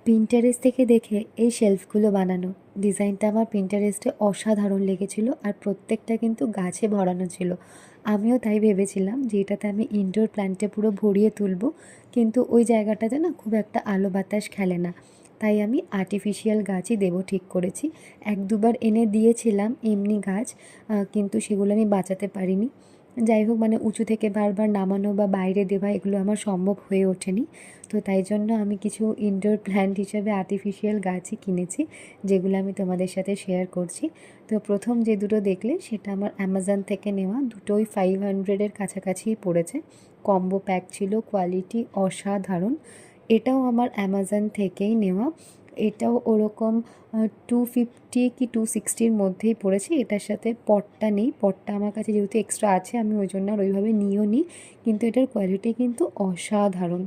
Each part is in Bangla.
পিন্টারেস্ট থেকে দেখে এই শেলফগুলো বানানো। ডিজাইনটা আমার পিন্টারেস্টে অসাধারণ লেগেছিল, আর প্রত্যেকটা কিন্তু গাছে ভরানো ছিল। আমিও তাই ভেবেছিলাম যে এটাতে আমি ইনডোর প্ল্যান্টে পুরো ভরিয়ে তুলব, কিন্তু ওই জায়গাটাতে না খুব একটা আলো বাতাস খেলে না, তাই আমি আর্টিফিশিয়াল গাছই দেবো ঠিক করেছি। এক দুবার এনে দিয়েছিলাম এমনি গাছ, কিন্তু সেগুলো আমি বাঁচাতে পারিনি। যাই হোক, মানে উঁচু থেকে বারবার নামানো বা বাইরে দেওয়া এগুলো আমার সম্ভব হয়ে ওঠেনি। তো তাই জন্য আমি কিছু ইনডোর প্ল্যান্ট হিসেবে আর্টিফিশিয়াল গাছই কিনেছি, যেগুলো আমি তোমাদের সাথে শেয়ার করছি। তো প্রথম যে দুটো দেখলে সেটা আমার অ্যামাজন থেকে নেওয়া, দুটোই 500-এর কাছাকাছিই পড়েছে। কম্বো প্যাক ছিল, কোয়ালিটি অসাধারণ। এটাও আমার অ্যামাজন থেকেই নেওয়া। এটাও ওরকম 250 কি 260-র মধ্যেই পড়েছে। এটার সাথে পটটা নেই, পটটা আমার কাছে যেহেতু এক্সট্রা আছে আমি ওই জন্য আর ওইভাবে নিয়েও নিই, কিন্তু এটার কোয়ালিটি কিন্তু অসাধারণ।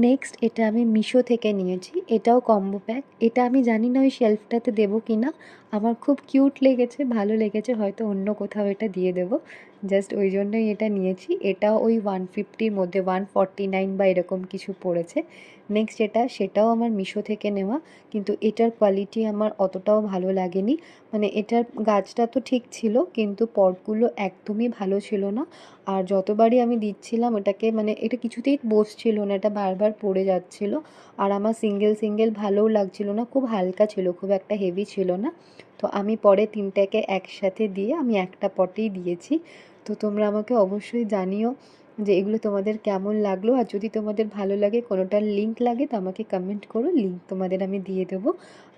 নেক্সট এটা আমি মিশো থেকে নিয়েছি, এটাও কম্বো প্যাক। এটা আমি জানি না ওই শেলফটাতে দেবো কি না, আমার খুব কিউট লেগেছে, ভালো লেগেছে, হয়তো অন্য কোথাও এটা দিয়ে দেবো, জাস্ট ওই জন্যই এটা নিয়েছি। এটাও ওই 150-র মধ্যে 149 বা এরকম কিছু পড়েছে। নেক্সট সেটাও আমার মিশো থেকে নেওয়া, কিন্তু এটার কোয়ালিটি আমার অতটাও ভালো লাগেনি। মানে এটার গাছটা তো ঠিক ছিল, কিন্তু পটগুলো একদমই ভালো ছিল না। আর যতবারই আমি দিচ্ছিলাম এটাকে, মানে এটা কিছুতেই বসছিল না, এটা বারবার পড়ে যাচ্ছিল। আর আমার সিঙ্গেল ভালোও লাগছিল না, খুব হালকা ছিল, খুব একটা হেভি ছিল না। তো আমি পরে তিনটাকে একসাথে দিয়ে আমি একটা পটেই দিয়েছি। তো তোমরা আমাকে অবশ্যই জানিও যে এগুলো তোমাদের কেমন লাগলো, আর যদি তোমাদের ভালো লাগে, কোনোটার লিঙ্ক লাগে তো আমাকে কমেন্ট করো, লিঙ্ক তোমাদের আমি দিয়ে দেবো।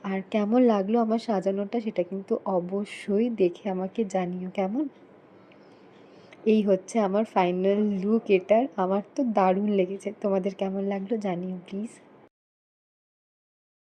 আর কেমন লাগলো আমার সাজানোটা সেটা কিন্তু অবশ্যই দেখে আমাকে জানিও কেমন। এই হচ্ছে আমার ফাইনাল লুক এটার। আমার তো দারুণ লেগেছে, তোমাদের কেমন লাগলো জানিও প্লিজ।